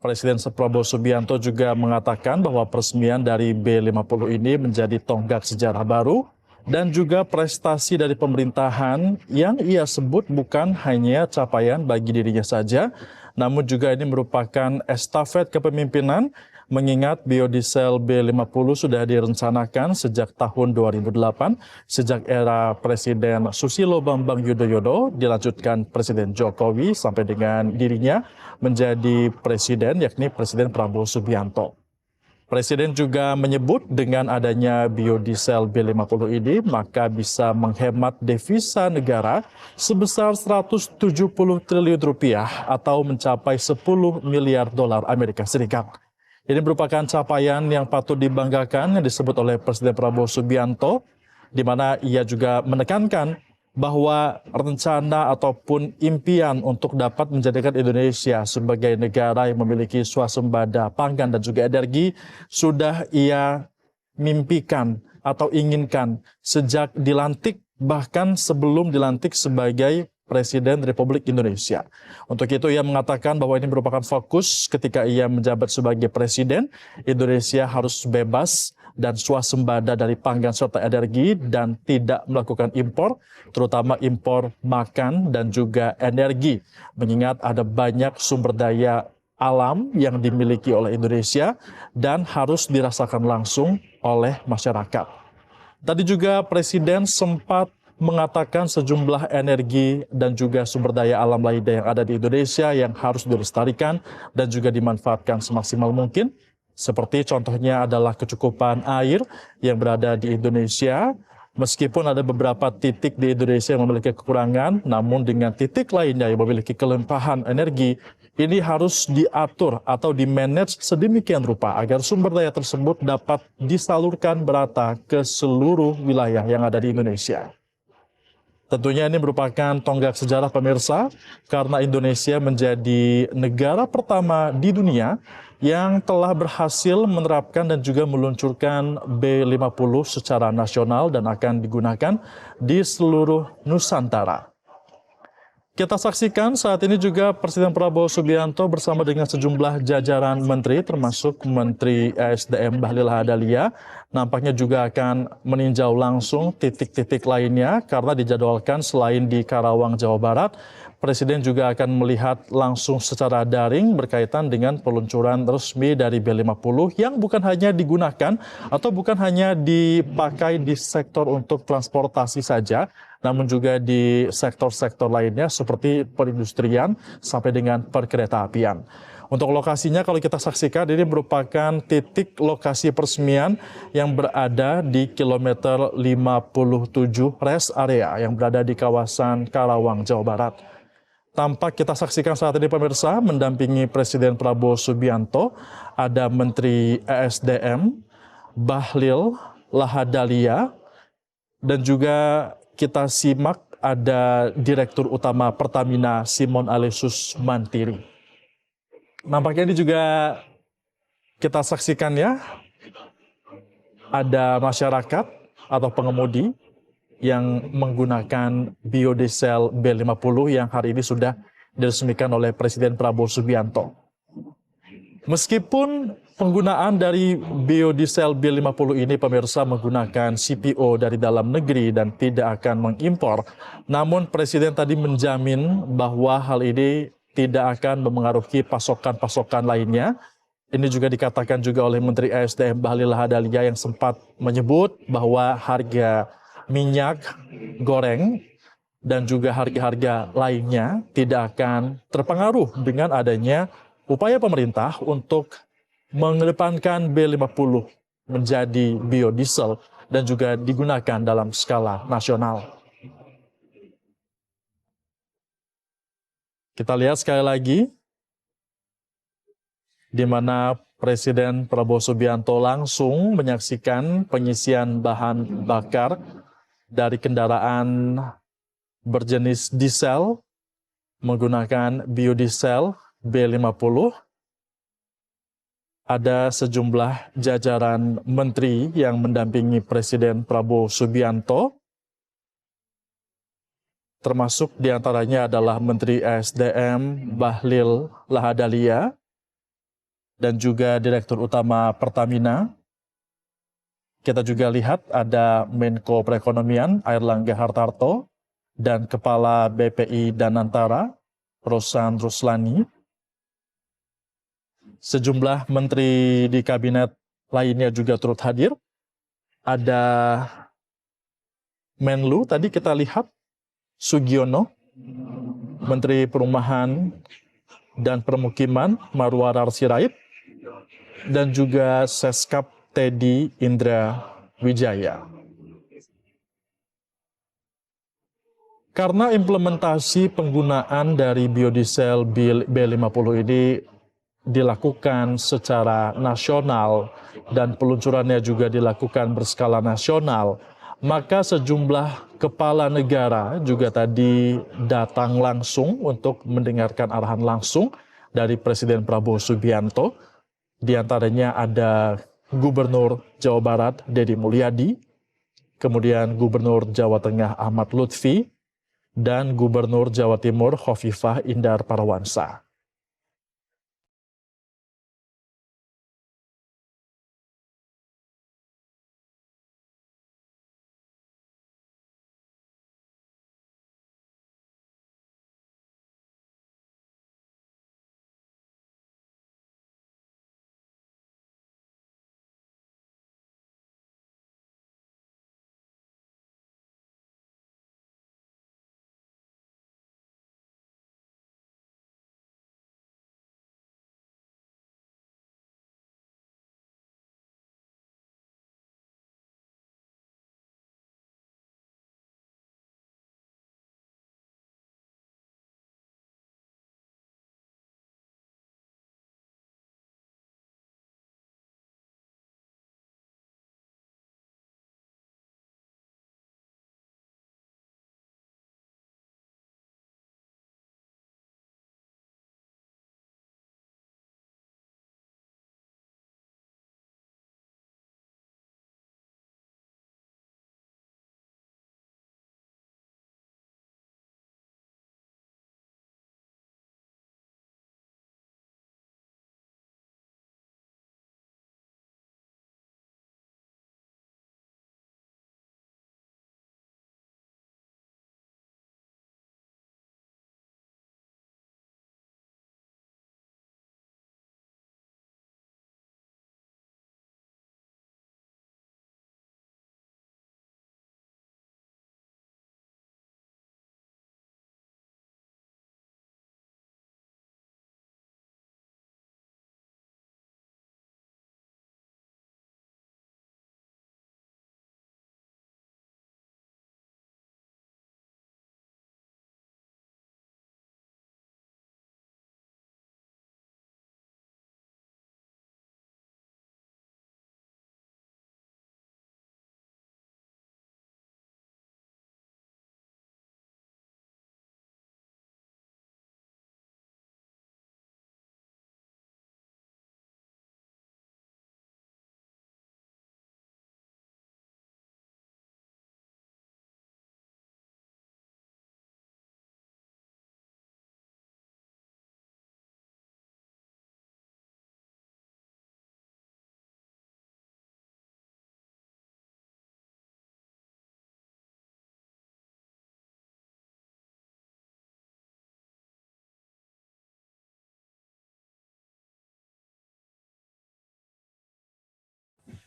Presiden Prabowo Subianto juga mengatakan bahwa peresmian dari B50 ini menjadi tonggak sejarah baru dan juga prestasi dari pemerintahan yang ia sebut bukan hanya capaian bagi dirinya saja, namun juga ini merupakan estafet kepemimpinan mengingat biodiesel B50 sudah direncanakan sejak tahun 2008, sejak era Presiden Susilo Bambang Yudhoyono, dilanjutkan Presiden Jokowi sampai dengan dirinya menjadi presiden, yakni Presiden Prabowo Subianto. Presiden juga menyebut dengan adanya biodiesel B50 ini maka bisa menghemat devisa negara sebesar 170 triliun rupiah atau mencapai 10 miliar dolar Amerika Serikat. Ini merupakan capaian yang patut dibanggakan yang disebut oleh Presiden Prabowo Subianto, di mana ia juga menekankan bahwa rencana ataupun impian untuk dapat menjadikan Indonesia sebagai negara yang memiliki swasembada pangan dan juga energi sudah ia mimpikan atau inginkan sejak dilantik, bahkan sebelum dilantik sebagai Presiden Republik Indonesia. Untuk itu ia mengatakan bahwa ini merupakan fokus ketika ia menjabat sebagai Presiden, Indonesia harus bebas dan swasembada dari pangan serta energi dan tidak melakukan impor, terutama impor makan dan juga energi. Mengingat ada banyak sumber daya alam yang dimiliki oleh Indonesia dan harus dirasakan langsung oleh masyarakat. Tadi juga Presiden sempat mengatakan sejumlah energi dan juga sumber daya alam lainnya yang ada di Indonesia yang harus dilestarikan dan juga dimanfaatkan semaksimal mungkin. Seperti contohnya adalah kecukupan air yang berada di Indonesia. Meskipun ada beberapa titik di Indonesia yang memiliki kekurangan, namun dengan titik lainnya yang memiliki kelimpahan energi, ini harus diatur atau dimanage sedemikian rupa agar sumber daya tersebut dapat disalurkan merata ke seluruh wilayah yang ada di Indonesia. Tentunya ini merupakan tonggak sejarah pemirsa karena Indonesia menjadi negara pertama di dunia yang telah berhasil menerapkan dan juga meluncurkan B50 secara nasional dan akan digunakan di seluruh Nusantara. Kita saksikan saat ini juga Presiden Prabowo Subianto bersama dengan sejumlah jajaran menteri termasuk Menteri ESDM Bahlil Lahadalia nampaknya juga akan meninjau langsung titik-titik lainnya karena dijadwalkan selain di Karawang, Jawa Barat, Presiden juga akan melihat langsung secara daring berkaitan dengan peluncuran resmi dari B50 yang bukan hanya digunakan atau bukan hanya dipakai di sektor untuk transportasi saja, namun juga di sektor-sektor lainnya seperti perindustrian sampai dengan perkeretaapian. Untuk lokasinya kalau kita saksikan ini merupakan titik lokasi peresmian yang berada di kilometer 57 rest area yang berada di kawasan Karawang, Jawa Barat. Tampak kita saksikan saat ini pemirsa mendampingi Presiden Prabowo Subianto ada Menteri ESDM Bahlil Lahadalia dan juga kita simak ada Direktur Utama Pertamina Simon Alesus Mantiri. Nampaknya ini juga kita saksikan ya, ada masyarakat atau pengemudi yang menggunakan biodiesel B50 yang hari ini sudah diresmikan oleh Presiden Prabowo Subianto. Meskipun penggunaan dari biodiesel B50 ini pemirsa menggunakan CPO dari dalam negeri dan tidak akan mengimpor, namun Presiden tadi menjamin bahwa hal ini tidak akan memengaruhi pasokan-pasokan lainnya. Ini juga dikatakan juga oleh Menteri ESDM Bahlil Lahadalia yang sempat menyebut bahwa harga minyak goreng dan juga harga-harga lainnya tidak akan terpengaruh dengan adanya upaya pemerintah untuk mengedepankan B50 menjadi biodiesel dan juga digunakan dalam skala nasional. Kita lihat sekali lagi di mana Presiden Prabowo Subianto langsung menyaksikan pengisian bahan bakar dari kendaraan berjenis diesel menggunakan biodiesel B50. Ada sejumlah jajaran menteri yang mendampingi Presiden Prabowo Subianto, termasuk diantaranya adalah Menteri ESDM Bahlil Lahadalia, dan juga Direktur Utama Pertamina. Kita juga lihat ada Menko Perekonomian Airlangga Hartarto dan Kepala BPI Danantara Rosan Ruslani. Sejumlah menteri di kabinet lainnya juga turut hadir. Ada Menlu, tadi kita lihat Sugiono, Menteri Perumahan dan Permukiman Marwarar Sirait, dan juga Seskap Teddy Indra Wijaya. Karena implementasi penggunaan dari biodiesel B50 ini dilakukan secara nasional dan peluncurannya juga dilakukan berskala nasional, maka sejumlah kepala negara juga tadi datang langsung untuk mendengarkan arahan langsung dari Presiden Prabowo Subianto. Di antaranya ada Gubernur Jawa Barat Deddy Mulyadi, kemudian Gubernur Jawa Tengah Ahmad Lutfi, dan Gubernur Jawa Timur Khofifah Indar Parawansa.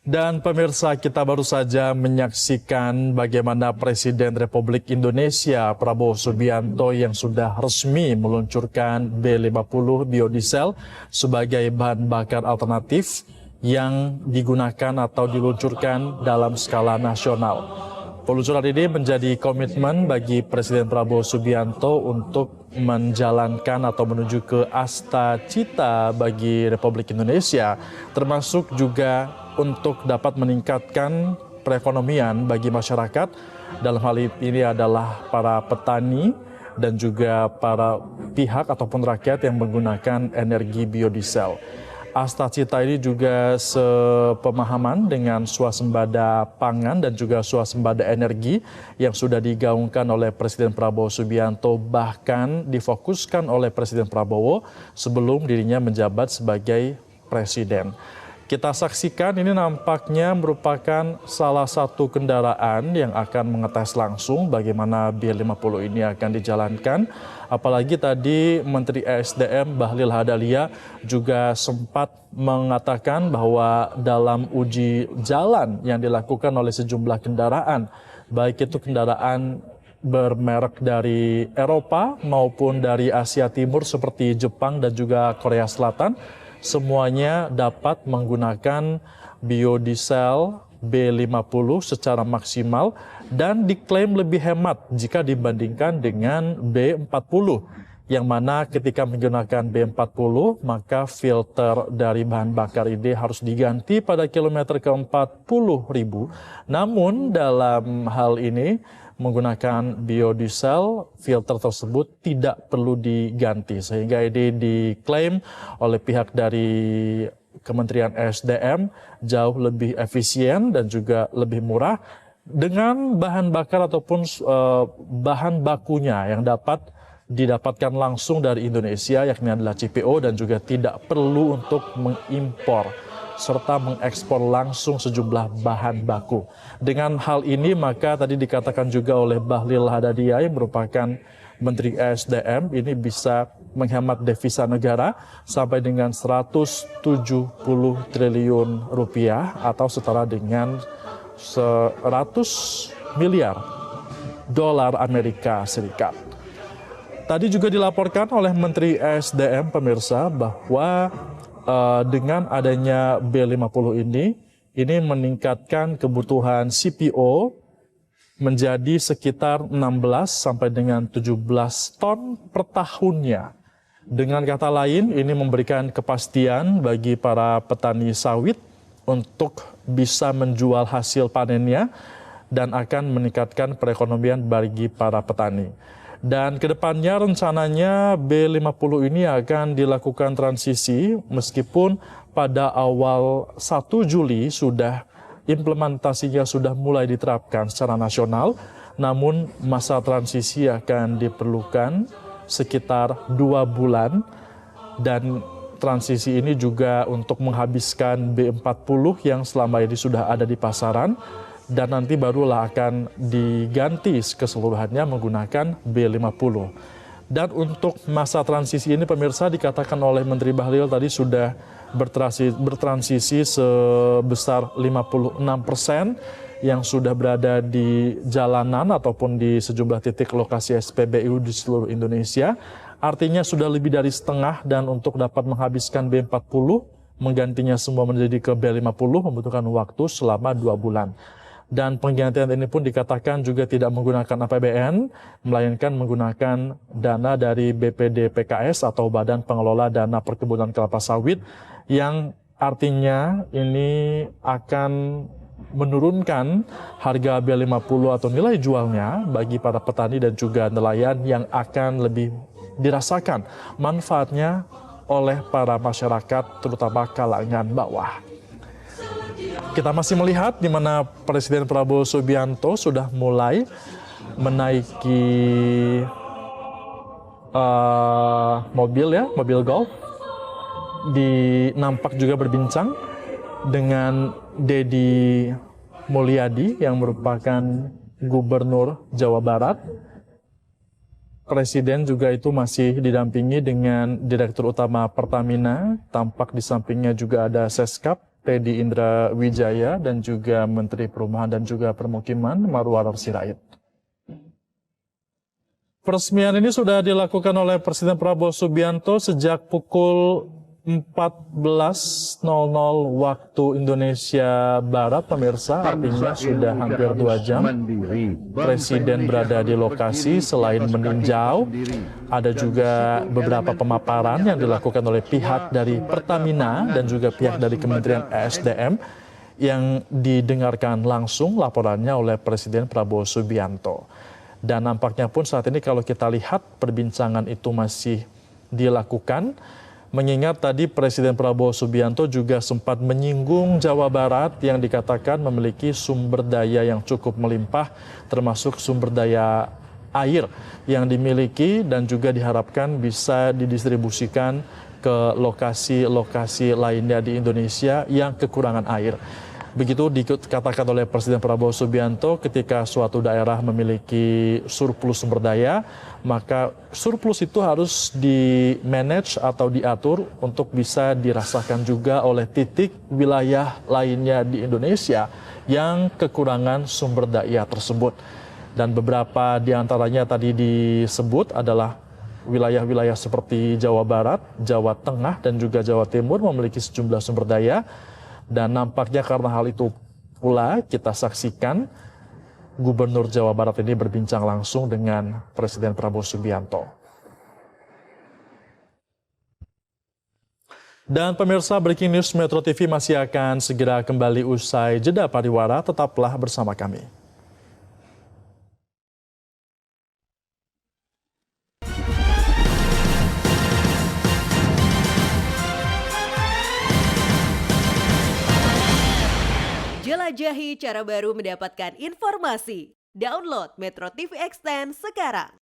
Dan pemirsa, kita baru saja menyaksikan bagaimana Presiden Republik Indonesia Prabowo Subianto yang sudah resmi meluncurkan B50 biodiesel sebagai bahan bakar alternatif yang digunakan atau diluncurkan dalam skala nasional. Peluncuran ini menjadi komitmen bagi Presiden Prabowo Subianto untuk menjalankan atau menuju ke asta cita bagi Republik Indonesia, termasuk juga untuk dapat meningkatkan perekonomian bagi masyarakat. Dalam hal ini adalah para petani dan juga para pihak ataupun rakyat yang menggunakan energi biodiesel. Asta cita ini juga sepemahaman dengan swasembada pangan dan juga swasembada energi yang sudah digaungkan oleh Presiden Prabowo Subianto, bahkan difokuskan oleh Presiden Prabowo sebelum dirinya menjabat sebagai Presiden. Kita saksikan ini nampaknya merupakan salah satu kendaraan yang akan mengetes langsung bagaimana B50 ini akan dijalankan. Apalagi tadi Menteri ESDM Bahlil Lahadalia juga sempat mengatakan bahwa dalam uji jalan yang dilakukan oleh sejumlah kendaraan, baik itu kendaraan bermerek dari Eropa maupun dari Asia Timur seperti Jepang dan juga Korea Selatan, semuanya dapat menggunakan biodiesel B50 secara maksimal dan diklaim lebih hemat jika dibandingkan dengan B40. Yang mana ketika menggunakan B40 maka filter dari bahan bakar ini harus diganti pada kilometer ke-40.000. Namun dalam hal ini menggunakan biodiesel, filter tersebut tidak perlu diganti. Sehingga ini diklaim oleh pihak dari Kementerian ESDM jauh lebih efisien dan juga lebih murah dengan bahan bakar ataupun bahan bakunya yang dapat didapatkan langsung dari Indonesia, yakni adalah CPO, dan juga tidak perlu untuk mengimpor serta mengekspor langsung sejumlah bahan baku. Dengan hal ini maka tadi dikatakan juga oleh Bahlil Lahadalia yang merupakan Menteri ESDM ini bisa menghemat devisa negara sampai dengan 170 triliun rupiah atau setara dengan 100 miliar dolar Amerika Serikat. Tadi juga dilaporkan oleh Menteri ESDM pemirsa bahwa dengan adanya B50 ini meningkatkan kebutuhan CPO menjadi sekitar 16 sampai dengan 17 ton per tahunnya. Dengan kata lain, ini memberikan kepastian bagi para petani sawit untuk bisa menjual hasil panennya dan akan meningkatkan perekonomian bagi para petani. Dan kedepannya rencananya B50 ini akan dilakukan transisi meskipun pada awal 1 Juli implementasinya sudah mulai diterapkan secara nasional, namun masa transisi akan diperlukan sekitar 2 bulan dan transisi ini juga untuk menghabiskan B40 yang selama ini sudah ada di pasaran dan nanti barulah akan diganti keseluruhannya menggunakan B50. Dan untuk masa transisi ini pemirsa dikatakan oleh Menteri Bahlil tadi sudah bertransisi sebesar 56% yang sudah berada di jalanan ataupun di sejumlah titik lokasi SPBU di seluruh Indonesia. Artinya sudah lebih dari setengah dan untuk dapat menghabiskan B40, menggantinya semua menjadi ke B50 membutuhkan waktu selama 2 bulan. Dan penggantian ini pun dikatakan juga tidak menggunakan APBN, melainkan menggunakan dana dari BPD PKS atau Badan Pengelola Dana Perkebunan Kelapa Sawit, yang artinya ini akan menurunkan harga B50 atau nilai jualnya bagi para petani dan juga nelayan yang akan lebih dirasakan manfaatnya oleh para masyarakat terutama kalangan bawah. Kita masih melihat di mana Presiden Prabowo Subianto sudah mulai menaiki mobil golf. Nampak juga berbincang dengan Deddy Mulyadi yang merupakan Gubernur Jawa Barat. Presiden juga itu masih didampingi dengan Direktur Utama Pertamina, tampak di sampingnya juga ada Seskap Teddy Indra Wijaya dan juga Menteri Perumahan dan juga Permukiman Marwarar Sirait. Peresmian ini sudah dilakukan oleh Presiden Prabowo Subianto sejak pukul 14.00 waktu Indonesia Barat, pemirsa, artinya sudah hampir 2 jam. Presiden berada di lokasi, selain meninjau, ada juga beberapa pemaparan yang dilakukan oleh pihak dari Pertamina dan juga pihak dari Kementerian ESDM yang didengarkan langsung laporannya oleh Presiden Prabowo Subianto. Dan nampaknya pun saat ini kalau kita lihat perbincangan itu masih dilakukan, mengingat tadi Presiden Prabowo Subianto juga sempat menyinggung Jawa Barat yang dikatakan memiliki sumber daya yang cukup melimpah, termasuk sumber daya air yang dimiliki dan juga diharapkan bisa didistribusikan ke lokasi-lokasi lainnya di Indonesia yang kekurangan air. Begitu dikatakan oleh Presiden Prabowo Subianto, ketika suatu daerah memiliki surplus sumber daya, maka surplus itu harus di-manage atau diatur untuk bisa dirasakan juga oleh titik wilayah lainnya di Indonesia yang kekurangan sumber daya tersebut. Dan beberapa di antaranya tadi disebut adalah wilayah-wilayah seperti Jawa Barat, Jawa Tengah, dan juga Jawa Timur memiliki sejumlah sumber daya. Dan nampaknya karena hal itu pula kita saksikan Gubernur Jawa Barat ini berbincang langsung dengan Presiden Prabowo Subianto. Dan pemirsa, Breaking News Metro TV masih akan segera kembali usai jeda pariwara. Tetaplah bersama kami. Jelajahi cara baru mendapatkan informasi. Download Metro TV Extend sekarang.